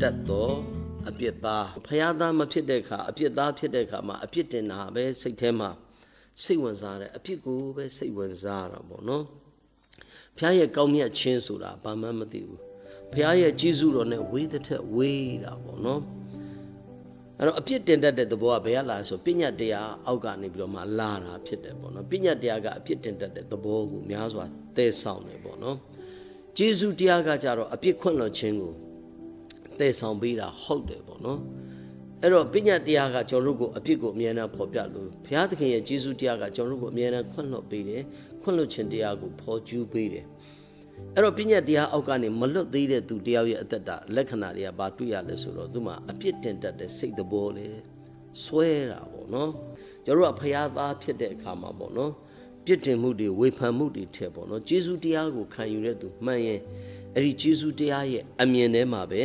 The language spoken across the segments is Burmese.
တ်သောအပြစ်သားဖယားသားမဖြစ်တဲ့အခါအပြစ်သားဖြစ်တဲ့အခါမှာအပြစ်တင်တာပဲစိတ်ထဲမှာစိတ်ဝင်စားတယ်အပြစ်ကိုပဲစိတ်ဝင်စားတာပေါ့နော်ဖယားရဲ့ကောင်းမြတ်ခြင်းဆိုတာဘာမှမသိဘူးဖယားရဲ့ကြီးစုတော်နဲ့ဝေးတဲ့ထက်ဝေးတာပေါ့နော်အဲ့တော့အပြစ်တင်တတ်တဲ့သဘောကဘယ်ကလာဆိုပညာတရားအောက်ကနေပြီးတော့မှလာတာဖြစ်တယ်ပေါ့နော်ပညာတရားကအပြစ်တင်တတ်တဲ့သဘောကိုများစွာသဲဆောင်တယ်ပေါ့နော်ကျေးဇူးတရားကကြတော့အပြစ်ခွင့်လွှတ်ခြင်းကိုသဲဆောင်ပေးတာဟုတ်တယ်ပေါ့နော်အဲ့တော့ပညာတရားကကျွန်တော်တို့ကိုအပြစ်ကိုအမြဲတမ်းဖော်ပြလို့ဘုရားသခင်ရဲ့ကျေးဇူးတရားကကျွန်တော်တို့ကိုအမြဲတမ်းခွင့်လွှတ်ပေးတယ်ခွင့်လွှတ်ခြင်းတရားကိုဖော်ကျူးပေးတယ်အဲ့တော့ပညာတရားအောက်ကနေမလွတ်သေးတဲ့သူတယောက်ရဲ့အသက်တာလက္ခဏာတွေကဘာတွေ့ရလဲဆိုတော့သူမှာအပြစ်တင်တတ်တဲ့စိတ်သဘောလေဆွဲတာပေါ့နော်ကျွန်တော်တို့ကဘုရားသားဖြစ်တဲ့အခါမှာပေါ့နော်ပြစ်တင်မှုတွေဝေဖန်မှုတွေထက်ပေါ့နော်ကျေးဇူးတရားကိုခံယူတဲ့သူမှန်ရင်အဲ့ဒီကျေးဇူးတရားရဲ့အမြင်ထဲမှာပဲ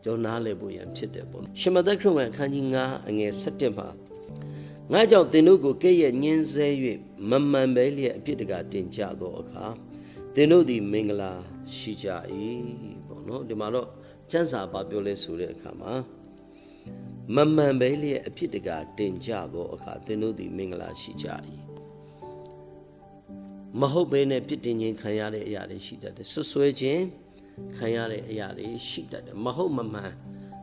ကျွန်တော်နားလည်ဖို့ရန်ဖြစ်တယ်ပေါ့နော်ရှမသက်ခရစ်ဝင်အခန်းကြီး9အငယ်7မှာငါကြောင့်သင်တို့ကိုကဲ့ရဲ့ညှင်းဆဲ၍မမှန်ပဲလျက်အပြစ်တကာတင်ကြသောအခါသင်တို့သည်မင်္ဂလာရှိကြ၏ပေါ့နော်ဒီမှာတော့ကျမ်းစာဘာပြောလဲဆိုတဲ့အခါမှာမမှန်ပဲလျက်အပြစ်တကာတင်ကြသောအခါသင်တို့သည်မင်္ဂလာရှိကြ၏မဟုတ်ဘဲနဲ့ပြစ်တင်ခြင်းခံရတဲ့အရာတွေရှိတတ်တယ်ဆွဆွဲခြင်းခံရတဲ့အရာတွေရှိတတ်တယ်မဟုတ်မမှန်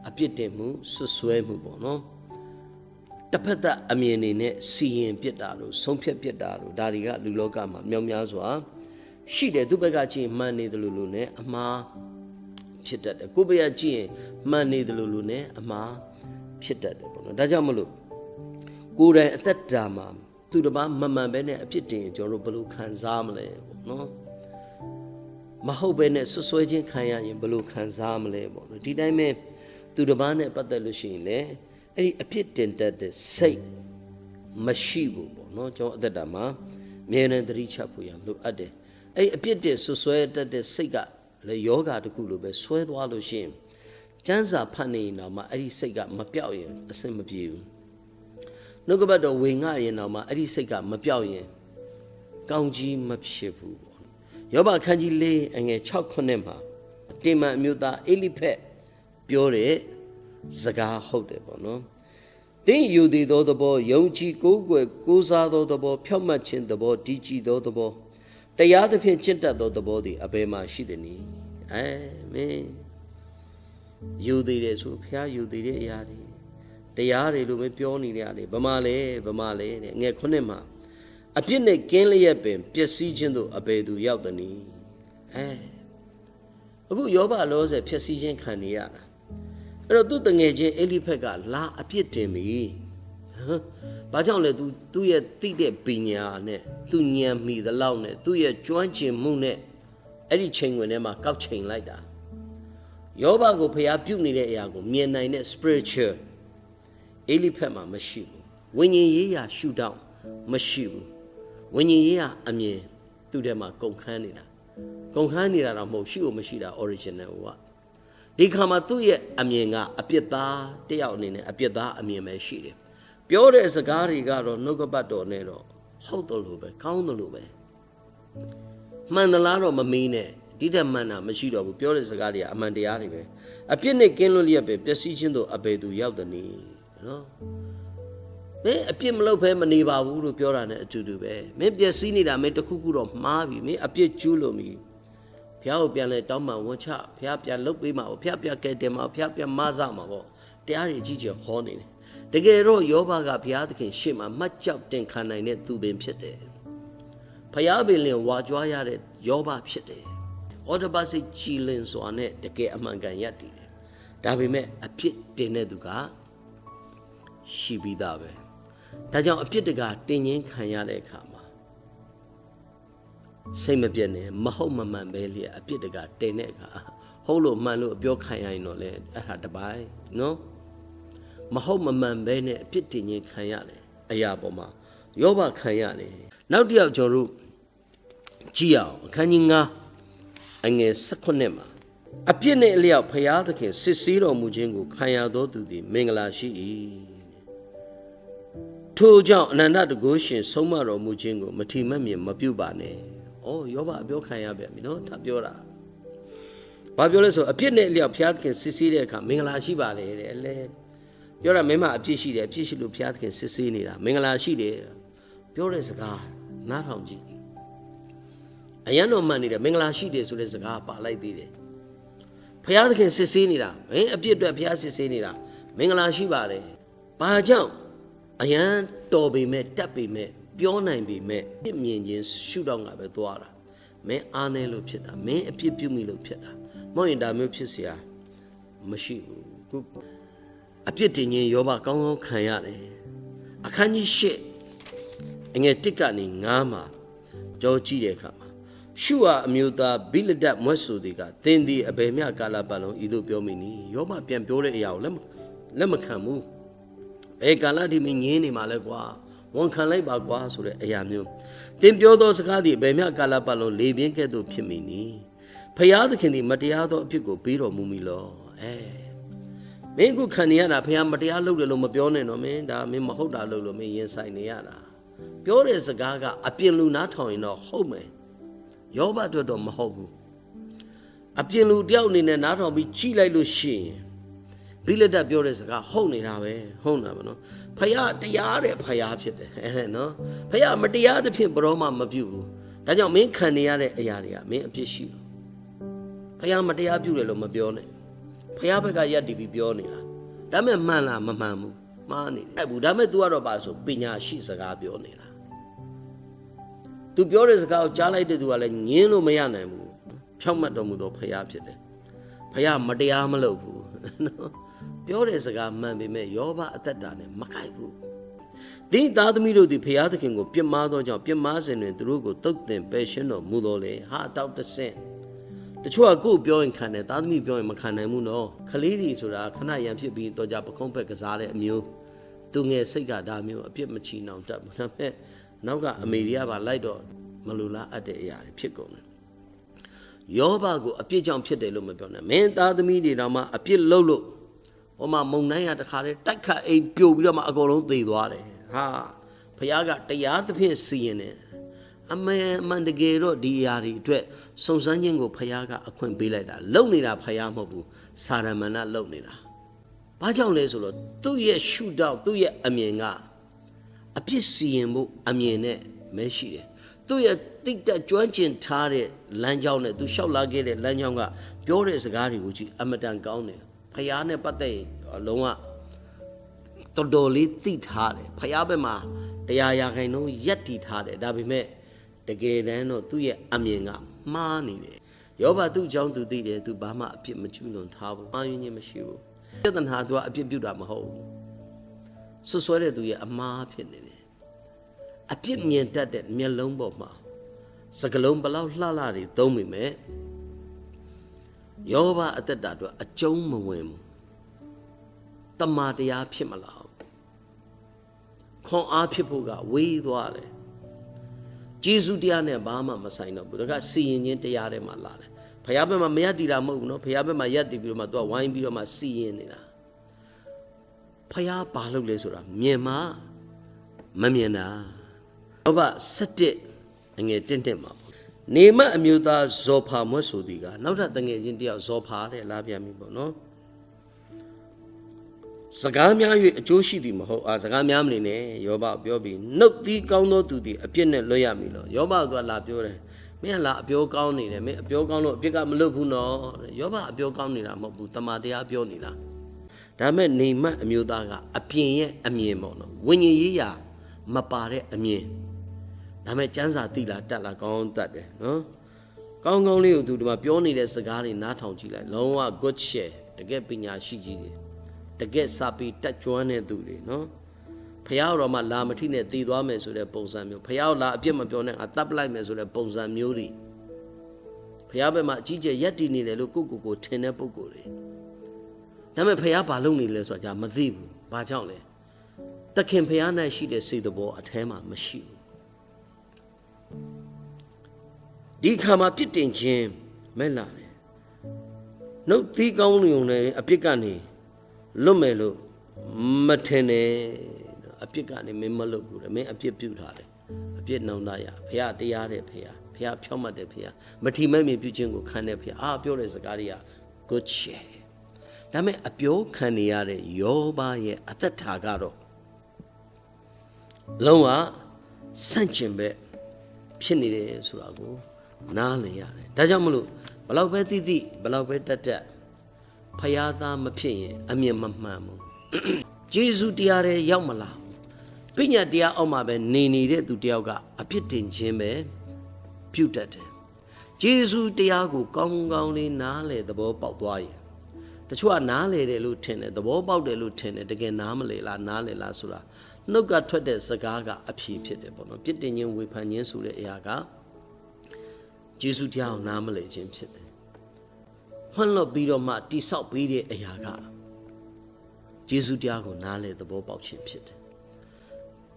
အပြစ်တင်မှုဆွဆွဲမှုပေါ့နော်တစ်ဖက်သက်အမြင်တွေနဲ့စီရင်ပြစ်တာလို့ဆုံးဖြတ်ပြစ်တာလို့ဒါတွေကလူလောကမှာမြောက်များစွာရှိတယ်သူဘက်ကကြည့်မှန်နေတယ်လို့နဲ့အမှားဖြစ်တတ်တယ်ကိုယ့်ဘက်ကကြည့်ရင်မှန်နေတယ်လို့နဲ့အမှားဖြစ်တတ်တယ်ပေါ့နော်ဒါကြောင့်မလို့ကိုယ်တိုင်အသက်တာမှာသူတစ်ပါးမမှန်ပဲနဲ့အဖြစ်တင်ကျွန်တော်တို့ဘယ်လိုခံစားမလဲပေါ့နော်မဟုတ်ပဲနဲ့ဆွဆွဲခြင်းခံရရင်ဘယ်လိုခံစားမလဲပေါ့နော်ဒီတိုင်းပဲသူတစ်ပါးနဲ့ပတ်သက်လို့ရှိရင်လေအဲ့ဒီအဖြစ်တင်တတ်တဲ့စိတ်မရှိဘူးပေါ့နော်ကျွန်တော်အသက်တာမှာအမြဲတမ်းသတိချဖို့ရလိုအပ်တယ်အဲ့ဒီအဖြစ်တင်ဆွဆွဲတတ်တဲ့စိတ်ကလေယောဂတစ်ခုလိုပဲဆွဲသွားလို့ရှိရင်ကျမ်းစာဖတ်နေရင်တော့မှအဲ့ဒီစိတ်ကမပြောက်ရင်အဆင်မပြေဘူးနှုတ်ကပတ်တော်ဝင်ငှရင်တော့မှအဲ့ဒီစိတ်ကမပြောက်ရင်ကောင်းကြီးမဖြစ်ဘူးပေါ့ယောဘခန်းကြီး4အငယ်6ခုနှစ်မှာတင်မန်အမျိုးသားအေလိဖက်ပြောတဲ့စကားဟုတ်တယ်ပေါ့နော်တင်းယူတည်သောသဘောယုံကြည်ကိုးကွယ်ကိုးစားသောသဘောဖြောင့်မတ်ခြင်းသဘောတည်ကြည်သောသဘောတရားသဖြင့်ကျင့်တတ်သောသဘောသည်အဘယ်မှာရှိသနည်းအာမင်ယူတည်တယ်ဆိုဖျားယူတည်တဲ့အရာတွေတရားတွေလို့ပဲပြောနေရတယ်ဗမာလဲတဲ့ငယ်ခုနှစ်မှာအပြစ်နဲ့ကင်းလျက်ပင်ပျက်စီးခြင်းတို့အဘယ်သူရောက်သနည်းအခုယောဘလောဆယ်ပျက်စီးခြင်းခံနေရတာအဲ့တော့သူ့တငယ်ချင်းအေလိဖက်ကလာအပြစ်တင်ပြီဘာကြောင့်လဲသူ့ရဲ့သိတဲ့ပညာနဲ့သူဉာဏ်မိသလောက်နဲ့သူ့ရဲ့ကျွမ်းကျင်မှုနဲ့အဲ့ဒီချိန်ဝင်ထဲမှာကောက်ချိန်လိုက်တာယောဘကိုဖျားပြုတ်နေတဲ့အရာကိုမြင်နိုင်တဲ့ spiritual အေလိဖက်မှာမရှိဘူးဝိညာဉ်ရေးရာရှုထောင့်မရှိဘူးဝိညာဉ်ရေးရာအမြင်သူ့ထဲမှာကုန်ခန်းနေတာတော့မဟုတ်ရှိလို့မရှိတာ original ဟိုကဒီခါမှာသူ့ရဲ့အမြင်ကအပြစ်သားတယောက်အနေနဲ့အပြစ်သားအမြင်ပဲရှိတယ်ပြောတဲ့စကားတွေကတော့နှုတ်ကပတ်တော်နဲ့တော့ဟုတ်တယ်လို့ပဲကောင်းတယ်လို့ပဲမှန်သလားတော့မမီးနဲ့ဒီတဲ့မှန်တာမရှိတော့ဘူးပြောတဲ့စကားတွေကအမှန်တရားတွေပဲအပြစ်နဲ့ကင်းလွတ်လျက်ပဲပျက်စီးခြင်းတို့အဘယ်သူရောက်တယ်နော်မင်းအပြစ်မလုပ်ဘဲမနေပါဘူးလို့ပြောတာ ਨੇ အတူတူပဲမင်းပျက်စီးနေတာမင်းတခုခုတော့မှားပြီမင်းအပြစ်ကျူးလို့မီဘုရားကိုပြန်လဲတောင်းပန်ဝန်ချဘုရားပြန်လုပ်ပေးမှာဘုရားပြန်ကဲတယ်မှာဘုရားပြန်မဆမှာပေါ့တရားတွေကြီးကျယ်ဟောနေတယ်တကယ်တော့ယောဘကဘုရားသခင်ရှေ့မှာမှတ်ကြောက်တင်ခံနိုင်တဲ့သူပင်ဖြစ်တယ်ဘုရားပင်လင်ဝါကြွားရတဲ့ယောဘဖြစ်တယ်ဩတပစိတ်ကြည်လင်စွာနဲ့တကယ်အမှန်ကန်ရပ်တည်တယ်ဒါပေမဲ့အပြစ်တင်တဲ့သူကရှိပြီးသားပဲဒါကြောင့်အပြစ်တကာတင်ငင်းခံရတဲ့အခါမှာစိတ်မပြတ်နဲ့မဟုတ်မမှန်ပဲလေအပြစ်တကာတင်တဲ့အခါဟုတ်လို့မှန်လို့အပြောခံရရင်တော့လေအဲ့ဒါတပိုင်းနော်မဟုတ်မမှန်ပဲနဲ့အပြစ်တင်ငင်းခံရတယ်အရာပေါ်မှာယောဘခံရတယ်နောက်တစ်ယောက်ကျွန်တော်တို့ကြည့်အောင်အခန်းကြီး9အငယ်18မှာအပြစ်နဲ့အလျောက်ဖျားသခင်စစ်ဆေးတော်မူခြင်းကိုခံရသောသူသည်မင်္ဂလာရှိ၏ထို့ကြောင့်အနန္တတကုရှင်ဆုံးမတော်မူခြင်းကိုမထီမဲ့မြင်မပြုပါနဲ့။အော်ယောဘအပြောခံရပြန်ပြီနော်။ဒါပြောတာ ဘာပြောလဲဆိုအပြစ်နဲ့အလျောက်ဘုရားသခင်စစ်ဆေးတဲ့အခါမင်္ဂလာရှိပါလေတဲ့လဲပြောတာမင်းမအပြစ်ရှိတယ်အပြစ်ရှိလို့ဘုရားသခင်စစ်ဆေးနေတာမင်္ဂလာရှိတယ်ပြောတဲ့စကားနားထောင်ကြည့်အရန်တော်မှန်နေတယ်မင်္ဂလာရှိတယ်ဆိုတဲ့စကားပါလိုက်သေးတယ်ဘုရားသခင်စစ်ဆေးနေတာမင်းအပြစ်အတွက်ဘုရားစစ်ဆေးနေတာမင်္ဂလာရှိပါတယ်ဘာကြောင့်အရန်တော်ပေမဲ့တက်ပေမဲ့ပြောနိုင်ပေမဲ့ပြစ်မြင်ခြင်းရှုတော့ငါပဲသွားတာမင်းအားနေလို့ဖြစ်တာမင်းအပြစ်ပြုမိလို့ဖြစ်တာမဟုတ်ရင်ဒါမျိုးဖြစ်เสียမရှိဘူးခုအပြစ်တင်ခြင်းယောဘကောင်းကောင်းခံရတယ်အခန်းကြီး၈အငယ်1ကနေ9မှာကြောကြည့်တဲ့အခါမှာရှုဟာအမျိုးသားဘိလဒတ်မွတ်ဆိုသည်ကသင်သည်အဘယ်မျှကာလပတ်လုံးဤသို့ပြောမိနီယောဘပြန်ပြောတဲ့အရာကိုလက်မခံဘူးဘယ်ကာလဒီမင်းငင်းနေမှာလဲကွာဝန်ခံလိုက်ပါကွာဆိုတဲ့အရာမျိုးသင်ပြောသောစကားသည်အဘယ်မျှကာလပတ်လုံးလေပြင်းကဲ့သို့ဖြစ်မိနီဖျားသခင်သည်မတရားသောအဖြစ်ကိုပေးတော်မူမီလောမင်းခုခံနေရတာဖျားမတရားလုပ်တယ်လို့မပြောနဲ့တော့မင်းဒါမင်းမဟုတ်တာလုပ်လို့မင်းရင်ဆိုင်နေရတာပြောတဲ့စကားကအပြင်လူနားထောင်ရင်တော့ဟုတ်မယ်ယောဘအတွက်တော့မဟုတ်ဘူးအပြင်လူတယောက်အနေနဲ့နားထောင်ပြီးကြည့်လိုက်လို့ရှိရင်ဘိလဒတ်ပြောတဲ့စကားဟုတ်နေတာပဲဟုတ်တာပဲနော်ဖျားတရားတဲ့ဖျားဖြစ်တယ်နော်ဖျားမတရားသဖြင့်ဘရောမှမပြုဘူးဒါကြောင့်မင်းခံနေရတဲ့အရာတွေကမင်းအပြစ်ရှိလို့ဖျားမတရားပြုတယ်လို့မပြောနဲ့ဖျားဘက်ကရက်တည်ပြီးပြောနေတာဒါမဲ့မှန်လားမမှန်ဘူးမှားနေတယ်ဘူးဒါမဲ့ तू ကတော့ပါဆိုပညာရှိစကားပြောနေတာ तू ပြောတဲ့စကားကိုကြားလိုက်တဲ့ तू ကလည်းညင်းလို့မရနိုင်ဘူးဖြောက်မှတ်တော်မူသောဖျားဖြစ်တယ်ဖျားမတရားမလုပ်ဘူးနော်ပြောတဲ့စကားမှန်ပေမဲ့ယောဘအသက်တာနဲ့မကိုက်ဘူးဒီသားသမီးတို့သည်ဖျားသခင်ကိုပြစ်မှားသောကြောင့်ပြစ်မှားစဉ်တွင်သူတို့ကိုတုတ်တင်ပယ်ရှင်းတော်မူတော်လေဟာတောက်တဆင့်တချို့ကကိုယ်ပြောရင်ခံတယ်သားသမီးပြောရင်မခံနိုင်ဘူးနော်ခလေးတွေဆိုတာခဏရံဖြစ်ပြီးတော့ကြပခုံးဖက်ကစားတဲ့အမျိုးသူငယ်စိတ်ကဒါမျိုးအပြစ်မချီနှောင်တတ်ဘူးဒါပေမဲ့နောက်ကအမေရိကပါလိုက်တော့မလူလားအပ်တဲ့အရာတွေဖြစ်ကုန်တယ်ယောဘကိုအပြစ်ကြောင့်ဖြစ်တယ်လို့မပြောနဲ့မင်းသားသမီးတွေတော့မှအပြစ်လုပ်လို့ဟိုမှာမုံတိုင်းရတခါတည်းတိုက်ခတ်အိမ်ပြိုပြီးတော့မှအကုန်လုံးသေသွားတယ်ဟာဘုရားကတရားသဖြင့်စီရင်တယ်အမှန်တကယ်တော့ဒီအရာတွေအတွက်စုံစမ်းခြင်းကိုဘုရားကအခွင့်ပေးလိုက်တာလုံနေတာဘုရားမဟုတ်ဘူးစာရမဏလုံနေတာဘာကြောင့်လဲဆိုတော့သူ့ရဲ့ရှုထောင့်သူ့ရဲ့အမြင်ကအပြစ်စီရင်မှုအမြင်နဲ့မရှိတယ်သူ့ရဲ့တိတ်တက်ကျွမ်းကျင်ထားတဲ့လမ်းကြောင်းနဲ့သူလျှောက်လာခဲ့တဲ့လမ်းကြောင်းကပြောတဲ့စကားတွေကိုကြည့်အမတန်ကောင်းတယ်ဖျားနဲ့ပတ်သက်ရင်လုံးဝတော်တော်လေးသိထားတယ်ဖျားဘက်မှာတရားရာခိုင်နှုန်းရက်တည်ထားတယ်ဒါပေမဲ့တကယ်တမ်းတော့သူ့ရဲ့အမြင်ကမှားနေတယ်ယောဘသူ့ကြောင့်သူသိတယ်သူဘာမှအပြစ်မကျူးလွန်ထားဘူးမှားယွင်းခြင်းမရှိဘူးပြဿနာသူကအပြစ်ပြုတာမဟုတ်ဘူးဆွဆွဲတဲ့သူရဲ့အမှားဖြစ်နေတယ်အပြစ်မြင်တတ်တဲ့မျက်လုံးပေါ်မှာစကလုံးဘလောက်လှလှတွေသုံးမိမယ်ယောဘအသက်တာအတွက်အကျုံးမဝင်ဘူးတမာတရားဖြစ်မလာဘူးခွန်အားဖြစ်ဖို့ကဝေးသွားတယ်ဂျေဇုတရားနဲ့ဘာမှမဆိုင်တော့ဘူးဒါကစီရင်ခြင်းတရားထဲမှာလာတယ်ဘုရားဘက်မှာမရတည်တာမဟုတ်ဘူးနော်ဘုရားဘက်မှာရတည်ပြီးတော့မှသူကဝိုင်းပြီးတော့မှစီရင်နေတာဘုရားဘာလုပ်လဲဆိုတာမြင်မှမမြင်တာယောဘ7အငယ်1မှာနေမအမျိုးသားဇောဖာမွတ်ဆိုသည်ကနောက်ထပ်တငယ်ချင်းတယောက်ဇောဖာတဲ့လာပြန်ပြီပေါ့နော်စကားများ၍အကျိုးရှိသည်မဟုတ်စကားများမနေနဲ့ယောဘပြောပြီးနှုတ်သီးကောင်းသောသူသည်အပြစ်နဲ့လွတ်ရမည်လို့ယောဘကလာပြောတယ်မင်းကလာအပြောကောင်းနေတယ်မင်းအပြောကောင်းလို့အပြစ်ကမလွတ်ဘူးနော်ယောဘအပြောကောင်းနေတာမဟုတ်ဘူးတမန်တရားပြောနေတာဒါမဲ့နေမအမျိုးသားကအပြင်ရဲ့အမြင်ပေါ့နော်ဝိညာဉ်ရေးရာမပါတဲ့အမြင်ဒါမဲ့ကျမ်းစာသိလားတတ်လားကောင်းတတ်တယ်နော်ကောင်းကောင်းလေးကိုသူဒီမှာပြောနေတဲ့စကားတွေနားထောင်ကြည့်လိုက်လုံးဝ good share တကယ်ပညာရှိကြီးတွေတကယ်စာပေတက်ကျွမ်းတဲ့သူတွေနော်ဖះတော်မှာလာမထိနဲ့တည်သွားမယ်ဆိုတဲ့ပုံစံမျိုးဖះလာအပြစ်မပြောနဲ့ငါတပ်ပလိုက်မယ်ဆိုတဲ့ပုံစံမျိုးတွေဖះဘက်မှာအကြီးကျယ်ရက်တည်နေတယ်လို့ကိုထင်တဲ့ပုံကိုယ်တွေဒါပေမဲ့ဖះဘာလုပ်နေလဲဆိုတာကြာမသိဘူးဘာကြောင့်လဲသခင်ဖះ၌ရှိတဲ့စိတ်တော်အထဲမှာမရှိဘူးဒီခါမှာပြစ်တင်ခြင်းမဲ့လာတယ်နှုတ်သီးကောင်းရုံနဲ့အပြစ်ကနေလွတ်မယ်လို့မထင်နဲ့အပြစ်ကနေမင်းမလွတ်ဘူးလေမင်းအပြစ်ပြုထားတယ်အပြစ်နှောင်သားရဖះတရားတဲ့ဖះ ဖះဖြောင့်မတ်တဲ့ဖះမထီမဲ့မြင်ပြုခြင်းကိုခံတဲ့ဖះပြောတဲ့စကားတွေက good share ဒါမဲ့အပြောခံနေရတဲ့ယောဘရဲ့အသက်တာကတော့လုံးဝဆန့်ကျင်ဘက်ဖြစ်နေတယ်ဆိုတာကိုနားလည်ရတယ်ဒါကြောင့်မလို့ဘလောက်ပဲသိသိဘလောက်ပဲတက်ဖះသားမဖြစ်ရင်အမြင်မမှန်ဘူးဂျေဇုတရားရဲ့ရောက်မလာပညာတရားအောက်မှာပဲနေနေတဲ့သူတယောက်ကအပြစ်တင်ခြင်းပဲပြုတတ်တယ်ဂျေဇုတရားကိုကောင်းကောင်းလေးနားလေသဘောပေါက်သွားရင်တချို့ကနားလေတယ်လို့ထင်တယ်သဘောပေါက်တယ်လို့ထင်တယ်တကယ်နားမလေလားနားလေလားဆိုတာနှုတ်ကထွက်တဲ့စကားကအဖြေဖြစ်တယ်ပေါ့နော်ပြစ်တင်ခြင်းဝေဖန်ခြင်းဆိုတဲ့အရာကဂျေဇုတရားကိုနားမလေခြင်းဖြစ်တယ်ဖွင့်လို့ပြီးတော့မှတိဆောက်ပြီးတဲ့အရာကဂျေဇုတရားကိုနားလေသဘောပေါက်ခြင်းဖြစ်တယ်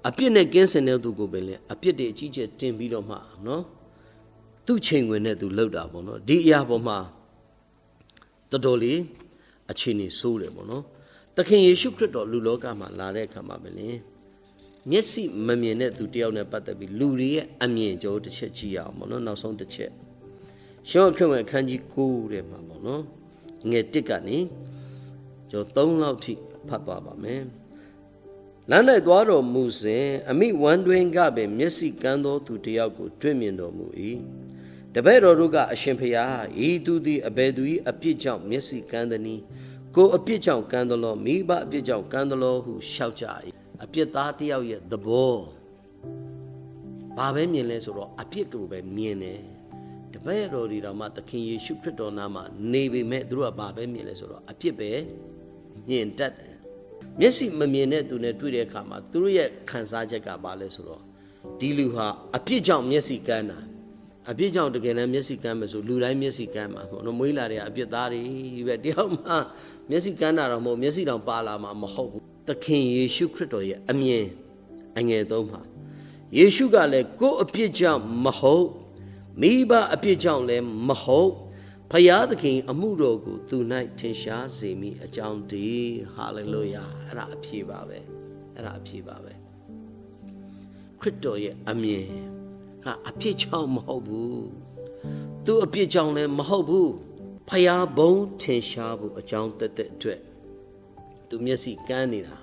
အပြစ်နဲ့ကင်းစင်တဲ့သူကိုပဲလေအပြစ်တွေအကြီးကျယ်တင်ပြီးတော့မှနော်သူ့ချိန်ဝင်တဲ့သူလောက်တာပေါ့နော်ဒီအရာပေါ်မှာတော်တော်လေးအခြေအနေဆိုးတယ်ပေါ့နော်သခင်ယေရှုခရစ်တော်လူလောကမှာလာတဲ့အခါမှာပဲလေမျက်စိမမြင်တဲ့သူတယောက်နဲ့ပတ်သက်ပြီးလူတွေရဲ့အမြင်ကြောတစ်ချက်ကြည့်ရအောင်ပေါ့နော်နောက်ဆုံးတစ်ချက်ရှောခရစ်ဝင်အခန်းကြီး9ထဲမှာပေါ့နော်ငယ်1ကနေကျော်3လောက်ထိဖတ်သွားပါမယ်လမ်း၌သွားတော်မူစဉ်အမိဝမ်းတွင်ကပင်မျက်စိကန်းသောသူတယောက်ကိုတွေ့မြင်တော်မူ၏တပည့်တော်တို့ကအရှင်ဖျားဤသူသည်အဘယ်သူ၏အပြစ်ကြောင့်မျက်စိကန်းသနည်းကိုအပြစ်ကြောင့်ကန်းသလောမိဘအပြစ်ကြောင့်ကန်းသလောဟုလျှောက်ကြ၏အပြစ်သားတယောက်ရဲ့သဘောဘာပဲမြင်လဲဆိုတော့အပြစ်ကိုပဲမြင်တယ်တပည့်တော်ဒီတော်မှာသခင်ယေရှုခရစ်တော်နာမှာနေပေမဲ့သူတို့ကဘာပဲမြင်လဲဆိုတော့အပြစ်ပဲမြင်တတ်တယ်မျက်စိမမြင်တဲ့သူနဲ့တွေ့တဲ့အခါမှာသူတို့ရဲ့ခံစားချက်ကဘာလဲဆိုတော့ဒီလူဟာအပြစ်ကြောင့်မျက်စိကန်းတာအပြစ်ကြောင့်တကယ်လည်းမျက်စိကန်းမယ်ဆိုလူတိုင်းမျက်စိကန်းမှာပေါ့နော်မွေးလာတဲ့အပြစ်သားတွေပဲတယောက်မှမျက်စိကန်းတာတော့မဟုတ်မျက်စိတောင်ပါလာမှာမဟုတ်ဘူးသခင်ယေရှုခရစ်တော်ရဲ့အမြင်အငယ်သုံးမှာယေရှုကလည်းကိုယ်အပြစ်ကြောင့်မဟုတ်မိဘအပြစ်ကြောင့်လည်းမဟုတ်ဖယားသခင်အမှုတော်ကိုသူ၌ထင်ရှားစေမိအကြောင်းတည်းဟာလေလုယာအဲ့ဒါအဖြေပါပဲအဲ့ဒါအဖြေပါပဲခရစ်တော်ရဲ့အမြင်ကအပြစ်ကြောင့်မဟုတ်ဘူးသူအပြစ်ကြောင့်လည်းမဟုတ်ဘူးဖယားဘုံထင်ရှားဖို့အကြောင်းတက်တဲ့အတွက်သူမျက်စိကန်းနေတာ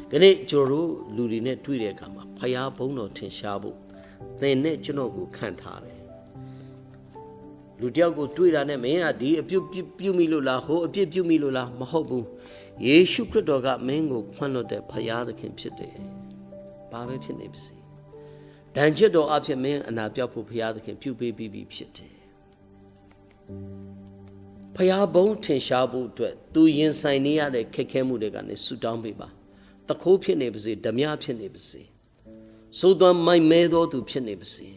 ခနေ့ကျွန်တော်တို့လူတွေနဲ့တွေ့တဲ့အခါမှာဖယားဘုံတော်ထင်ရှားဖို့သင်နဲ့ကျွန်တော်ကိုခံထားတယ်လူတယောက်ကိုတွေ့တာနဲ့မင်းကဒီအပြစ်ပြုမိလို့လားဟိုအပြစ်ပြုမိလို့လားမဟုတ်ဘူးယေရှုခရစ်တော်ကမင်းကိုခွင့်လွှတ်တဲ့ဖယားသခင်ဖြစ်တယ်ဘာပဲဖြစ်နေပါစေဒဏ်ချက်တော်အဖြစ်မင်းအနာပြောက်ဖို့ဖယားသခင်ပြုပေးပြီးပြီဖြစ်တယ်ဖယားဘုံထင်ရှားဖို့အတွက်သူရင်ဆိုင်နေရတဲ့ခက်ခဲမှုတွေကနေဆူတောင်းပေးပါတခိုးဖြစ်နေပါစေဓမြဖြစ်နေပါစေသို့သောမိုက်မဲသောသူဖြစ်နေပါစေ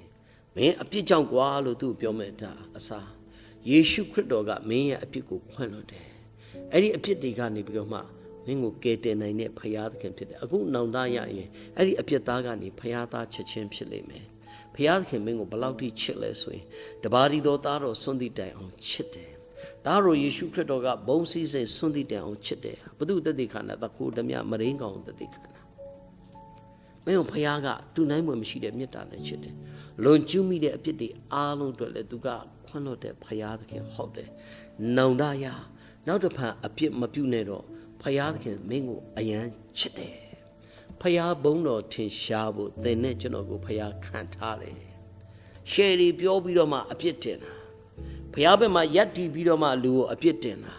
မင်းအပြစ်ကြောင့်ကွာလို့သူပြောမဲ့တာအစားယေရှုခရစ်တော်ကမင်းရဲ့အပြစ်ကိုခွင့်လွှတ်တယ်အဲ့ဒီအပြစ်တွေကနေပြီးတော့မှမင်းကိုကယ်တင်နိုင်တဲ့ဖယားသခင်ဖြစ်တယ်အခုနောင်တရရင်အဲ့ဒီအပြစ်သားကနေဖယားသားချက်ချင်းဖြစ်လိမ့်မယ်ဖယားသခင်မင်းကိုဘယ်လောက်ထိချစ်လဲဆိုရင်တပါးဒီတော်သားတော်ဆွမ်းသည့်တိုင်အောင်ချစ်တယ်သားတော်ယေရှုခရစ်တော်ကဘုံစည်းစိမ်ဆွမ်းသည့်တိုင်အောင်ချစ်တယ်ဘု து တသက်ခန္ဓာတခိုးဓမြမရင်းကောင်တသက်ခန္ဓာမင်းကိုဖယားကတူနိုင်မှမရှိတဲ့မေတ္တာနဲ့ချစ်တယ်လွန်ကျူးမိတဲ့အပြစ်တွေအားလုံးအတွက်လည်းသူကခွင့်လွှတ်တဲ့ဖယားသခင်ဟုတ်တယ်နောင်တရနောက်တစ်ဖန်အပြစ်မပြုနဲ့တော့ဖယားသခင်မင်းကိုအယံချစ်တယ်ဖယားဘုံတော်ထင်ရှားဖို့သင်နဲ့ကျွန်တော်ကိုဖယားခံထားတယ်ရှယ်ရီပြောပြီးတော့မှအပြစ်တင်တာဖယားဘက်မှာယက်တီပြီးတော့မှလူကိုအပြစ်တင်တာ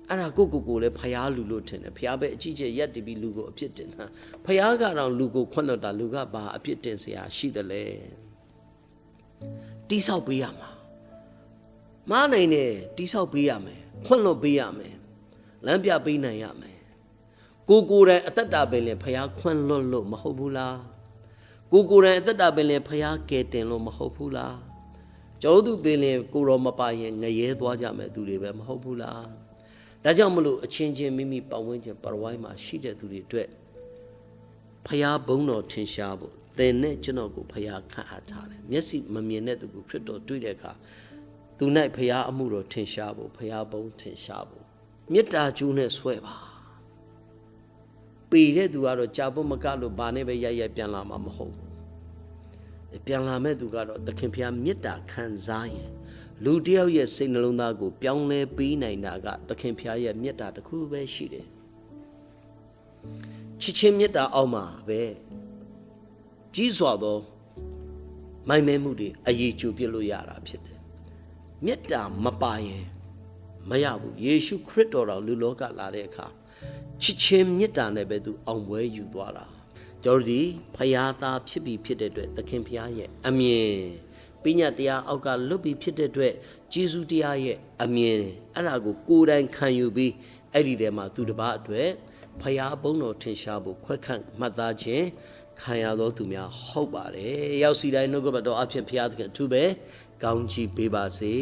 အဲ့ဒါကိုလည်းဖယားလူလို့ထင်တယ်ဖယားပဲအကြီးကျယ်ယက်တီပြီးလူကိုအပြစ်တင်တာဖယားကတော့လူကိုခွင့်လွှတ်တာလူကဘာအပြစ်တင်เสียရှိတယ်လဲတိဆောက်ပေးရမှာမားနိုင်တယ်တိဆောက်ပေးရမယ်ခွင့်လွှတ်ပေးရမယ်လမ်းပြပေးနိုင်ရမယ်ကိုယ်တိုင်အသက်တာပင်လေဖယားခွင့်လွှတ်လို့မဟုတ်ဘူးလားကိုယ်တိုင်အသက်တာပင်လေဖယားကယ်တင်လို့မဟုတ်ဘူးလားကျောင်းသူပင်လေကိုတော်မပါရင်ငရဲသွားကြမယ်သူတွေပဲမဟုတ်ဘူးလားဒါကြောင့်မလို့အချင်းချင်းမိမိပတ်ဝန်းကျင်ပရဝိုင်းမှာရှိတဲ့သူတွေအတွက်ဖယားဘုံတော်ထင်ရှားဖို့သင်နဲ့ကျွန်တော်ကိုဖယားခန့်အပ်ထားတယ်မျက်စိမမြင်တဲ့သူကိုခရစ်တော်တွေ့တဲ့အခါသူ၌ဖယားအမှုတော်ထင်ရှားဖို့ဖယားဘုံထင်ရှားဖို့မေတ္တာကျူးနဲ့ဆွဲပါပေတဲ့သူကတော့ကြာဖို့မကလို့ဘာနဲ့ပဲရိုက်ပြန်လာမှာမဟုတ်ဘူး ပြန်လာမဲ့သူကတော့သခင်ဖျားမေတ္တာခံစားရင်လူတယောက်ရဲ့စိတ်နှလုံးသားကိုပြောင်းလဲပေးနိုင်တာကသခင်ဖျားရဲ့မေတ္တာတစ်ခုပဲရှိတယ်ချစ်ချင်းမေတ္တာအောက်မှာပဲကြီးစွာသောမိုင်မဲမှုတွေအရေးကြိုပြလို့ရတာဖြစ်တယ်မေတ္တာမပါရင်မရဘူးယေရှုခရစ်တော်တော်လူလောကလာတဲ့အခါချစ်ချင်းမေတ္တာနဲ့ပဲသူအောင်ပွဲယူသွားတာကျွန်တော်ဒီဖယားသားဖြစ်ပြီးဖြစ်တဲ့အတွက်သခင်ဖျားရဲ့အမြင်ပညာတရားအောက်ကလွတ်ပြီးဖြစ်တဲ့အတွက်ဂျေဇုတရားရဲ့အမြင်အဲ့ဒါကိုကိုယ်တိုင်ခံယူပြီးအဲ့ဒီထဲမှာသူတစ်ပါးအတွက်ဖယားဘုန်းတော်ထင်ရှားဖို့ခွက်ခန့်မှတ်သားခြင်းခံရသောသူများဟုတ်ပါတယ်ရောက်စီတိုင်းနှုတ်ကပတ်တော်အဖြစ်ဖျားသခင်အထူးပဲကောင်းချီးပေးပါစေ